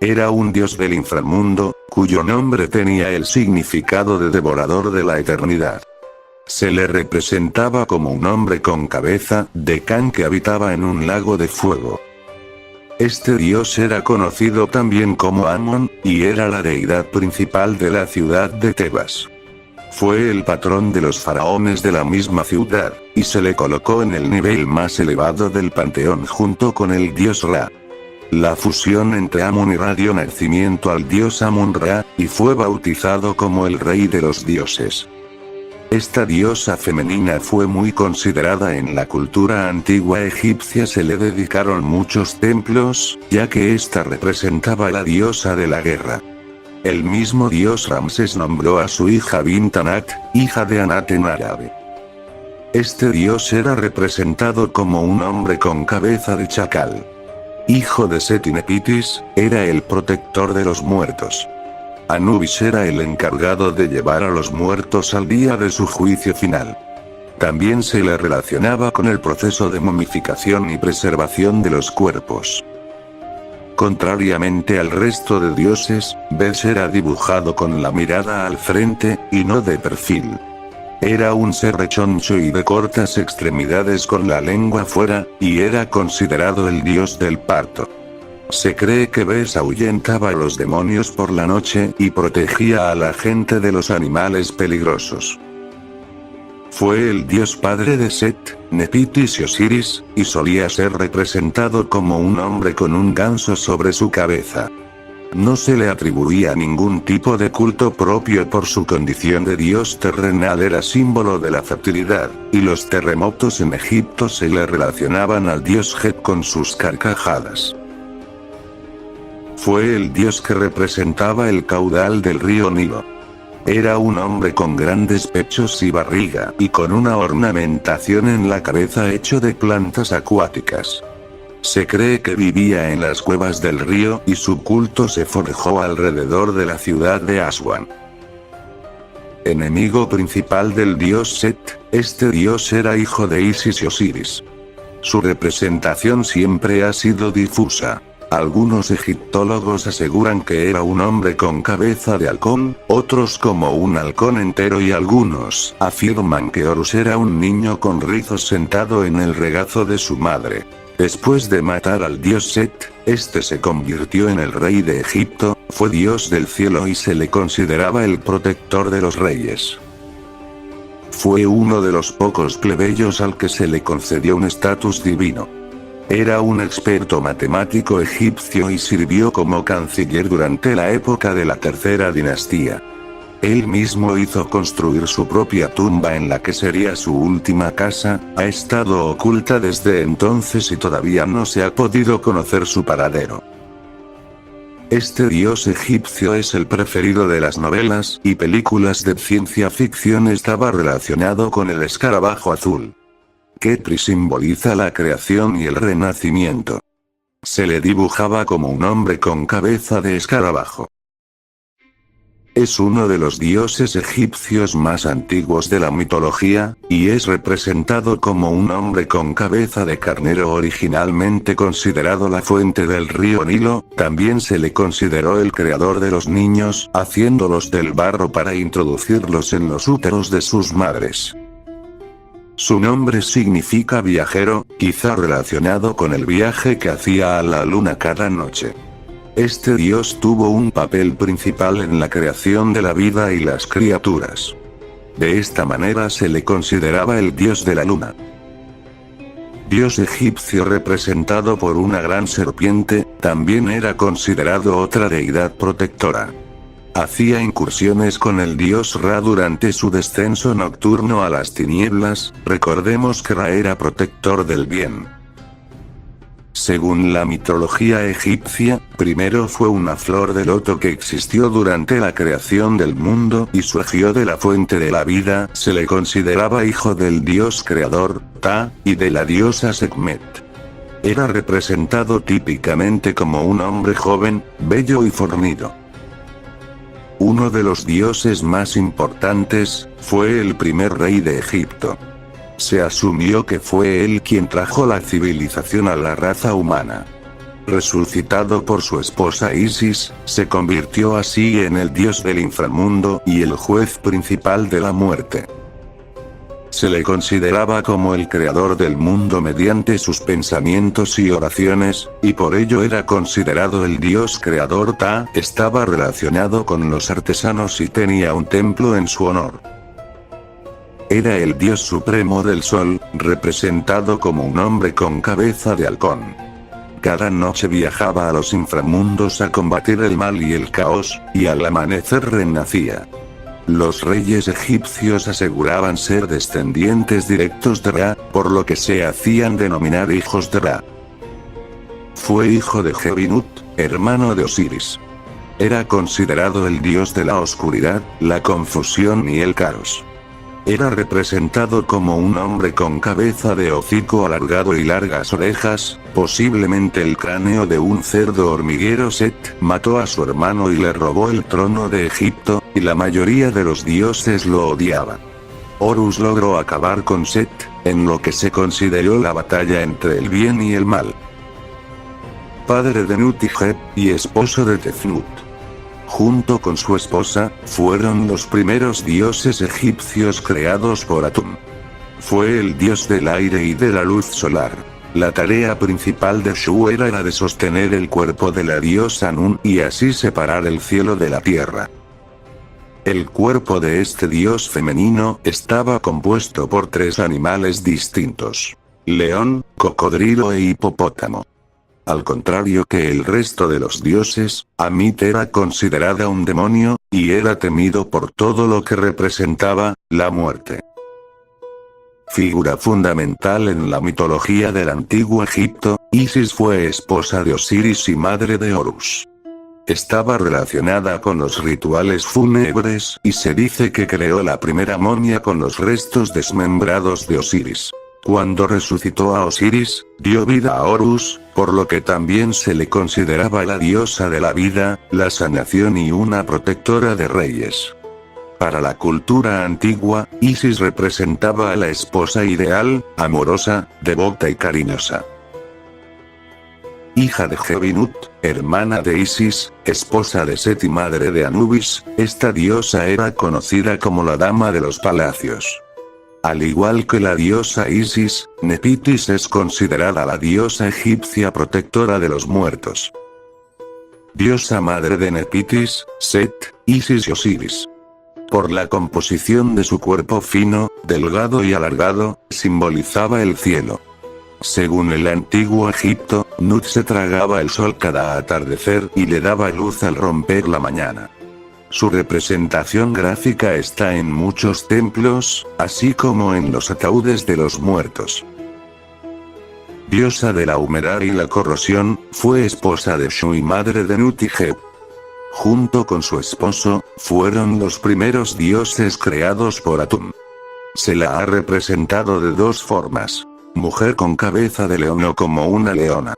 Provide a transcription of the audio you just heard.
Era un dios del inframundo, cuyo nombre tenía el significado de devorador de la eternidad. Se le representaba como un hombre con cabeza de can que habitaba en un lago de fuego. Este dios era conocido también como Amón, y era la deidad principal de la ciudad de Tebas. Fue el patrón de los faraones de la misma ciudad, y se le colocó en el nivel más elevado del panteón junto con el dios Ra. La fusión entre Amón y Ra dio nacimiento al dios Amón-Ra, y fue bautizado como el rey de los dioses. Esta diosa femenina fue muy considerada en la cultura antigua egipcia. Se le dedicaron muchos templos, ya que ésta representaba a la diosa de la guerra. El mismo dios Ramsés nombró a su hija Bint Anat, hija de Anat en árabe. Este dios era representado como un hombre con cabeza de chacal. Hijo de Set y Nepitis, era el protector de los muertos. Anubis era el encargado de llevar a los muertos al día de su juicio final. También se le relacionaba con el proceso de momificación y preservación de los cuerpos. Contrariamente al resto de dioses, Bes era dibujado con la mirada al frente, y no de perfil. Era un ser rechoncho y de cortas extremidades con la lengua fuera, y era considerado el dios del parto. Se cree que Bes ahuyentaba a los demonios por la noche y protegía a la gente de los animales peligrosos. Fue el dios padre de Set, Nepitis y Osiris, y solía ser representado como un hombre con un ganso sobre su cabeza. No se le atribuía ningún tipo de culto propio por su condición de dios terrenal. Era símbolo de la fertilidad, y los terremotos en Egipto se le relacionaban al dios Het con sus carcajadas. Fue el dios que representaba el caudal del río Nilo. Era un hombre con grandes pechos y barriga, y con una ornamentación en la cabeza hecho de plantas acuáticas. Se cree que vivía en las cuevas del río y su culto se forjó alrededor de la ciudad de Aswan. Enemigo principal del dios Set, este dios era hijo de Isis y Osiris. Su representación siempre ha sido difusa. Algunos egiptólogos aseguran que era un hombre con cabeza de halcón, otros como un halcón entero, y algunos afirman que Horus era un niño con rizos sentado en el regazo de su madre. Después de matar al dios Set, este se convirtió en el rey de Egipto, fue dios del cielo y se le consideraba el protector de los reyes. Fue uno de los pocos plebeyos al que se le concedió un estatus divino. Era un experto matemático egipcio y sirvió como canciller durante la época de la tercera dinastía. Él mismo hizo construir su propia tumba en la que sería su última casa. Ha estado oculta desde entonces y todavía no se ha podido conocer su paradero. Este dios egipcio es el preferido de las novelas y películas de ciencia ficción. Estaba relacionado con el escarabajo azul. Khepri simboliza la creación y el renacimiento. Se le dibujaba como un hombre con cabeza de escarabajo. Es uno de los dioses egipcios más antiguos de la mitología, y es representado como un hombre con cabeza de carnero. Originalmente considerado la fuente del río Nilo, también se le consideró el creador de los niños, haciéndolos del barro para introducirlos en los úteros de sus madres. Su nombre significa viajero, quizá relacionado con el viaje que hacía a la luna cada noche. Este dios tuvo un papel principal en la creación de la vida y las criaturas. De esta manera se le consideraba el dios de la luna. Dios egipcio representado por una gran serpiente, también era considerado otra deidad protectora. Hacía incursiones con el dios Ra durante su descenso nocturno a las tinieblas. Recordemos que Ra era protector del bien. Según la mitología egipcia, primero fue una flor de loto que existió durante la creación del mundo y surgió de la fuente de la vida. Se le consideraba hijo del dios creador, Ta, y de la diosa Sekhmet. Era representado típicamente como un hombre joven, bello y fornido. Uno de los dioses más importantes, fue el primer rey de Egipto. Se asumió que fue él quien trajo la civilización a la raza humana. resucitado por su esposa Isis, se convirtió así en el dios del inframundo y el juez principal de la muerte. Se le consideraba como el creador del mundo mediante sus pensamientos y oraciones, y por ello era considerado el dios creador Ta. Estaba relacionado con los artesanos y tenía un templo en su honor. Era el dios supremo del sol, representado como un hombre con cabeza de halcón. Cada noche viajaba a los inframundos a combatir el mal y el caos, y al amanecer renacía. Los reyes egipcios aseguraban ser descendientes directos de Ra, por lo que se hacían denominar hijos de Ra. Fue hijo de Gebinut, hermano de Osiris. Era considerado el dios de la oscuridad, la confusión y el caos. Era representado como un hombre con cabeza de hocico alargado y largas orejas, posiblemente el cráneo de un cerdo hormiguero. Set mató a su hermano y le robó el trono de Egipto, y la mayoría de los dioses lo odiaban. Horus logró acabar con Set, en lo que se consideró la batalla entre el bien y el mal. Padre de Nut-Ieb, y esposo de Tefnut. Junto con su esposa, fueron los primeros dioses egipcios creados por Atum. Fue el dios del aire y de la luz solar. La tarea principal de Shu era la de sostener el cuerpo de la diosa Nun y así separar el cielo de la tierra. El cuerpo de este dios femenino estaba compuesto por 3 animales distintos: león, cocodrilo e hipopótamo. Al contrario que el resto de los dioses, Amit era considerada un demonio, y era temido por todo lo que representaba, la muerte. Figura fundamental en la mitología del antiguo Egipto, Isis fue esposa de Osiris y madre de Horus. Estaba relacionada con los rituales fúnebres y se dice que creó la primera momia con los restos desmembrados de Osiris. Cuando resucitó a Osiris, dio vida a Horus, por lo que también se le consideraba la diosa de la vida, la sanación y una protectora de reyes. Para la cultura antigua, Isis representaba a la esposa ideal, amorosa, devota y cariñosa. Hija de Gebinut, hermana de Isis, esposa de Set y madre de Anubis, esta diosa era conocida como la dama de los palacios. Al igual que la diosa Isis, Nepitis es considerada la diosa egipcia protectora de los muertos. Diosa madre de Nepitis, Set, Isis y Osiris. Por la composición de su cuerpo fino, delgado y alargado, simbolizaba el cielo. Según el antiguo Egipto, Nut se tragaba el sol cada atardecer y le daba luz al romper la mañana. Su representación gráfica está en muchos templos, así como en los ataúdes de los muertos. Diosa de la humedad y la corrosión, fue esposa de Shu y madre de Nut-Ieb. Junto con su esposo, fueron los primeros dioses creados por Atum. Se la ha representado de 2 formas: mujer con cabeza de león o como una leona.